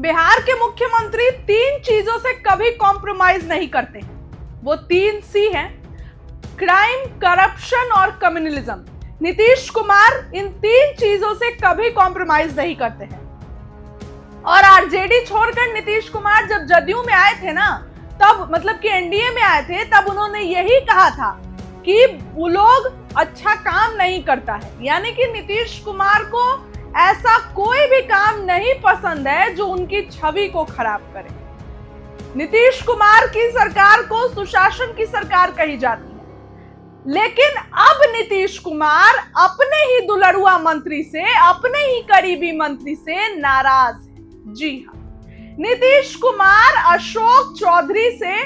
बिहार के मुख्यमंत्री 3 चीजों से कभी कॉम्प्रोमाइज नहीं करते। वो 3 सी हैं, क्राइम, करप्शन और कम्युनलिज्म। नीतीश कुमार इन 3 चीजों से कभी कॉम्प्रोमाइज नहीं करते हैं। और आरजेडी छोड़कर नीतीश कुमार जब जदयू में आए थे ना, तब मतलब कि एनडीए में आए थे, तब उन्होंने यही कहा था कि वो लोग अच्छा काम नहीं करता है। यानी कि नीतीश कुमार को ऐसा कोई भी काम नहीं पसंद है जो उनकी छवि को खराब करे। नीतीश कुमार की सरकार को सुशासन की सरकार कही जाती है, लेकिन अब नीतीश कुमार अपने ही दुलरुआ मंत्री से, अपने ही करीबी मंत्री से नाराज है। जी हाँ, नीतीश कुमार अशोक चौधरी से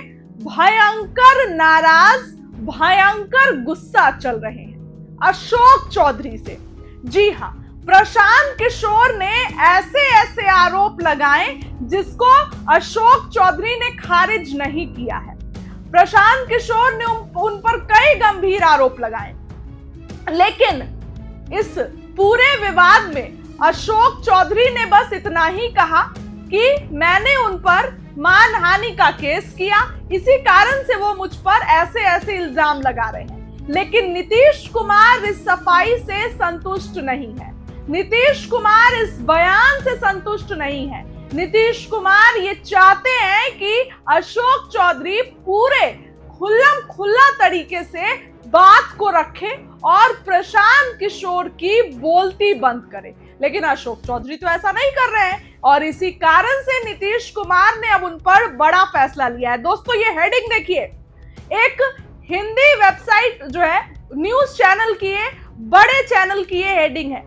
भयंकर नाराज, भयंकर गुस्सा चल रहे हैं। अशोक चौधरी से, जी हाँ, प्रशांत किशोर ने ऐसे ऐसे आरोप लगाए जिसको अशोक चौधरी ने खारिज नहीं किया है। प्रशांत किशोर ने उन पर कई गंभीर आरोप लगाए, लेकिन इस पूरे विवाद में अशोक चौधरी ने बस इतना ही कहा कि मैंने उन पर मानहानि का केस किया, इसी कारण से वो मुझ पर ऐसे ऐसे इल्जाम लगा रहे हैं। लेकिन नीतीश कुमार इस सफाई से संतुष्ट नहीं है। नीतीश कुमार इस बयान से संतुष्ट नहीं है। नीतीश कुमार ये चाहते हैं कि अशोक चौधरी पूरे खुल्लम खुल्ला तरीके से बात को रखे और प्रशांत किशोर की बोलती बंद करे, लेकिन अशोक चौधरी तो ऐसा नहीं कर रहे हैं और इसी कारण से नीतीश कुमार ने अब उन पर बड़ा फैसला लिया है। दोस्तों, ये हेडिंग देखिए, एक हिंदी वेबसाइट जो है, न्यूज चैनल की है, बड़े चैनल की ये हेडिंग है,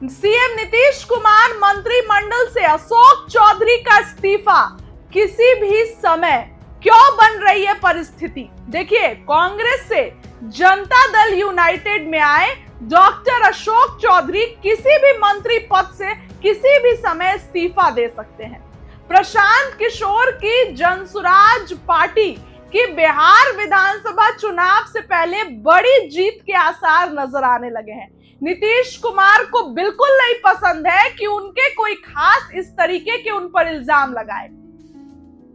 सीएम नीतीश कुमार मंत्रिमंडल से अशोक चौधरी का इस्तीफा किसी भी समय क्यों बन रही है परिस्थिति। देखिए, कांग्रेस से जनता दल यूनाइटेड में आए डॉक्टर अशोक चौधरी किसी भी मंत्री पद से किसी भी समय इस्तीफा दे सकते हैं। प्रशांत किशोर की जनसुराज पार्टी की बिहार विधानसभा चुनाव से पहले बड़ी जीत के आसार नजर आने लगे हैं। नीतीश कुमार को बिल्कुल नहीं पसंद है कि उनके कोई खास इस तरीके के उन पर इल्जाम लगाए।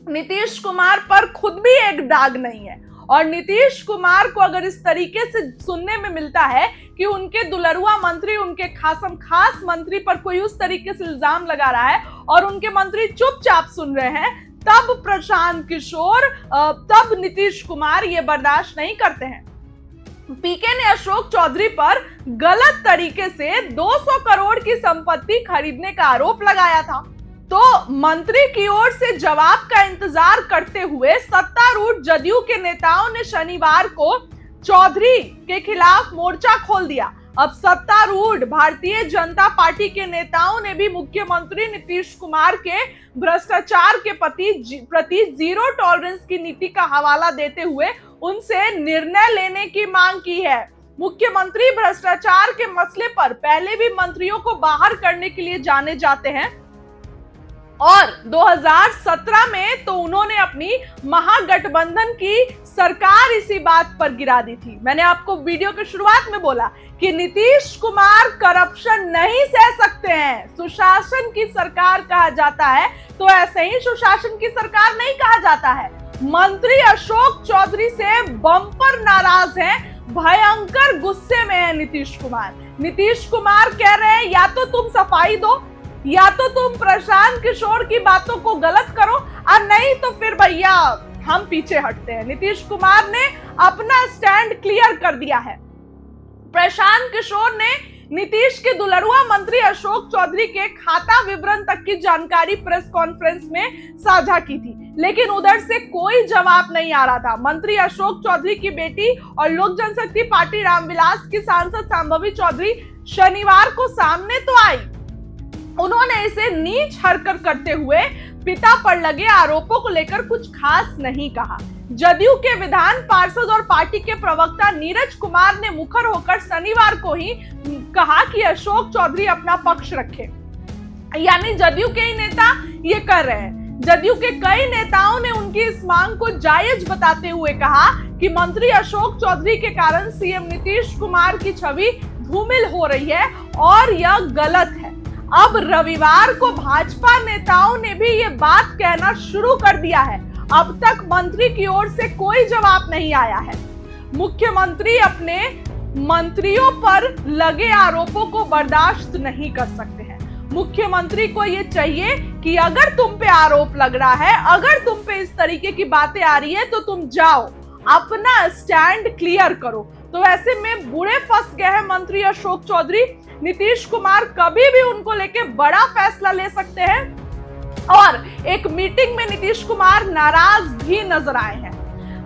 नीतीश कुमार पर खुद भी एक दाग नहीं है और नीतीश कुमार को अगर इस तरीके से सुनने में मिलता है कि उनके दुलरुआ मंत्री, उनके खास मंत्री पर कोई उस तरीके से इल्जाम लगा रहा है और उनके मंत्री चुपचाप सुन रहे हैं, तब प्रशांत किशोर, तब नीतीश कुमार ये बर्दाश्त नहीं करते हैं। पीके ने अशोक चौधरी पर गलत तरीके से 200 करोड़ की संपत्ति खरीदने का आरोप लगाया था, तो मंत्री की ओर से जवाब का इंतजार करते हुए सत्तारूढ़ जदयू के नेताओं ने शनिवार को चौधरी के खिलाफ मोर्चा खोल दिया। अब सत्तारूढ़ भारतीय जनता पार्टी के नेताओं ने भी मुख्यमंत्री नीतीश कुमार के भ्रष्टाचार के प्रति जीरो टॉलरेंस की नीति का हवाला देते हुए उनसे निर्णय लेने की मांग की है। मुख्यमंत्री भ्रष्टाचार के मसले पर पहले भी मंत्रियों को बाहर करने के लिए जाने जाते हैं और 2017 में तो उन्होंने अपनी महागठबंधन की सरकार इसी बात पर गिरा दी थी। मैंने आपको वीडियो की शुरुआत में बोला कि नीतीश कुमार करप्शन नहीं सह सकते हैं, सुशासन की सरकार कहा जाता है, तो ऐसे ही सुशासन की सरकार नहीं कहा जाता है। मंत्री अशोक चौधरी से बम्पर नाराज हैं, भयंकर गुस्से में है नीतीश कुमार। नीतीश कुमार कह रहे हैं या तो तुम सफाई दो, या तो तुम प्रशांत किशोर की बातों को गलत करो, और नहीं तो फिर भैया हम पीछे हटते हैं। नीतीश कुमार ने अपना स्टैंड क्लियर कर दिया है। प्रशांत किशोर ने नीतीश के दुलरुआ मंत्री अशोक चौधरी के खाता विवरण तक की जानकारी प्रेस कॉन्फ्रेंस में साझा की थी, लेकिन उधर से कोई जवाब नहीं आ रहा था। मंत्री अशोक चौधरी की बेटी और लोक जनशक्ति पार्टी रामविलास की सांसद संभवी चौधरी शनिवार को सामने तो आई। उन्होंने इसे नीच हरकत करते हुए पिता पर लगे आरोपों को लेकर कुछ खास नहीं कहा। जदयू के विधान पार्षद और पार्टी के प्रवक्ता नीरज कुमार ने मुखर होकर शनिवार को ही कहा कि अशोक चौधरी अपना पक्ष रखे, यानी जदयू के ही नेता ये कर रहे हैं। जदयू के कई नेताओं ने उनकी इस मांग को जायज बताते हुए कहा कि मंत्री अशोक चौधरी के कारण सीएम नीतीश कुमार की छवि धूमिल हो रही है और यह गलत है। अब रविवार को भाजपा नेताओं ने भी ये बात कहना शुरू कर दिया है। अब तक मंत्री की ओर से कोई जवाब नहीं आया है। मुख्यमंत्री अपने मंत्रियों पर लगे आरोपों को बर्दाश्त नहीं कर सकते हैं। मुख्यमंत्री को ये चाहिए कि अगर तुम पे आरोप लग रहा है, अगर तुम पे इस तरीके की बातें आ रही है, तो तुम जाओ अपना स्टैंड क्लियर करो। तो ऐसे में बुरे फंस गए हैं मंत्री अशोक चौधरी। नीतीश कुमार कभी भी उनको लेके बड़ा फैसला ले सकते हैं और एक मीटिंग में नीतीश कुमार नाराज भी नजर आए हैं।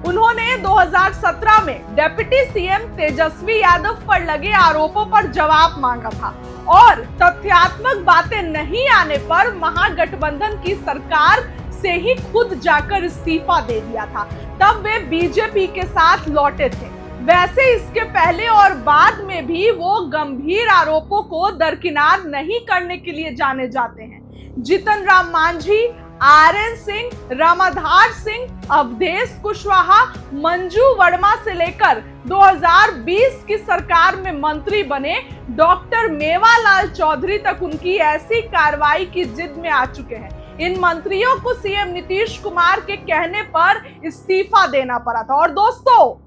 उन्होंने 2017 में डिप्टी सीएम तेजस्वी यादव पर लगे आरोपों पर जवाब मांगा था और तथ्यात्मक बातें नहीं आने पर महागठबंधन की सरकार से ही खुद जाकर इस्तीफा दे दिया था। तब वे बीजेपी के साथ लौटे थे। वैसे इसके पहले और बाद में भी वो गंभीर आरोपों को दरकिनार नहीं करने के लिए जाने जाते हैं। जीतन राम मांझी, आरएन सिंह, रामाधार सिंह, अवधेश कुशवाहा, मंजू वर्मा से लेकर 2020 की सरकार में मंत्री बने डॉक्टर मेवालाल चौधरी तक उनकी ऐसी कार्रवाई की जिद में आ चुके हैं। इन मंत्रियों को सीएम नीतीश कुमार के कहने पर इस्तीफा देना पड़ा था। और दोस्तों,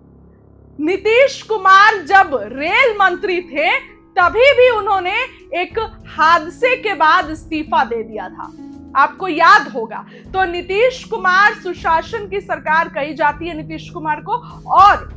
नीतीश कुमार जब रेल मंत्री थे तभी भी उन्होंने एक हादसे के बाद इस्तीफा दे दिया था, आपको याद होगा। तो नीतीश कुमार, सुशासन की सरकार कही जाती है नीतीश कुमार को, और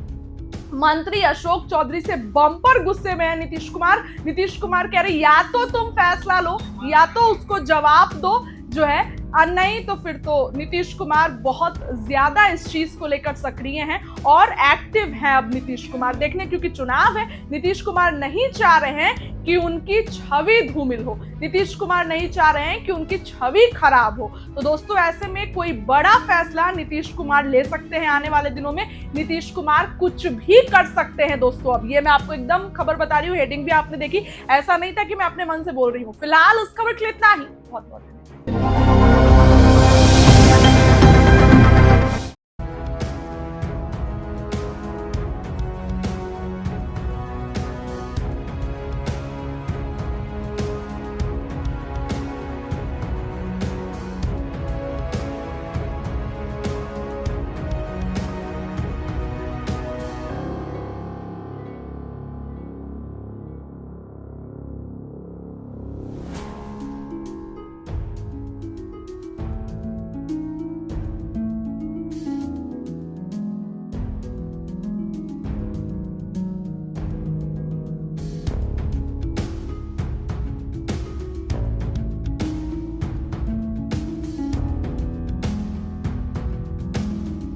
मंत्री अशोक चौधरी से बम्पर गुस्से में है नीतीश कुमार। नीतीश कुमार कह रहे या तो तुम फैसला लो या तो उसको जवाब दो जो है, और नहीं तो फिर तो नीतीश कुमार बहुत ज्यादा इस चीज को लेकर सक्रिय हैं और एक्टिव हैं अब नीतीश कुमार। देखने, क्योंकि चुनाव है, नीतीश कुमार नहीं चाह रहे हैं कि उनकी छवि धूमिल हो, नीतीश कुमार नहीं चाह रहे हैं कि उनकी छवि खराब हो। तो दोस्तों, ऐसे में कोई बड़ा फैसला नीतीश कुमार ले सकते हैं आने वाले दिनों में। नीतीश कुमार कुछ भी कर सकते हैं दोस्तों। अब ये मैं आपको एकदम खबर बता रही हूँ, हेडिंग भी आपने देखी, ऐसा नहीं था कि मैं अपने मन से बोल रही हूँ। फिलहाल उस खबर के लिए इतना ही। बहुत बहुत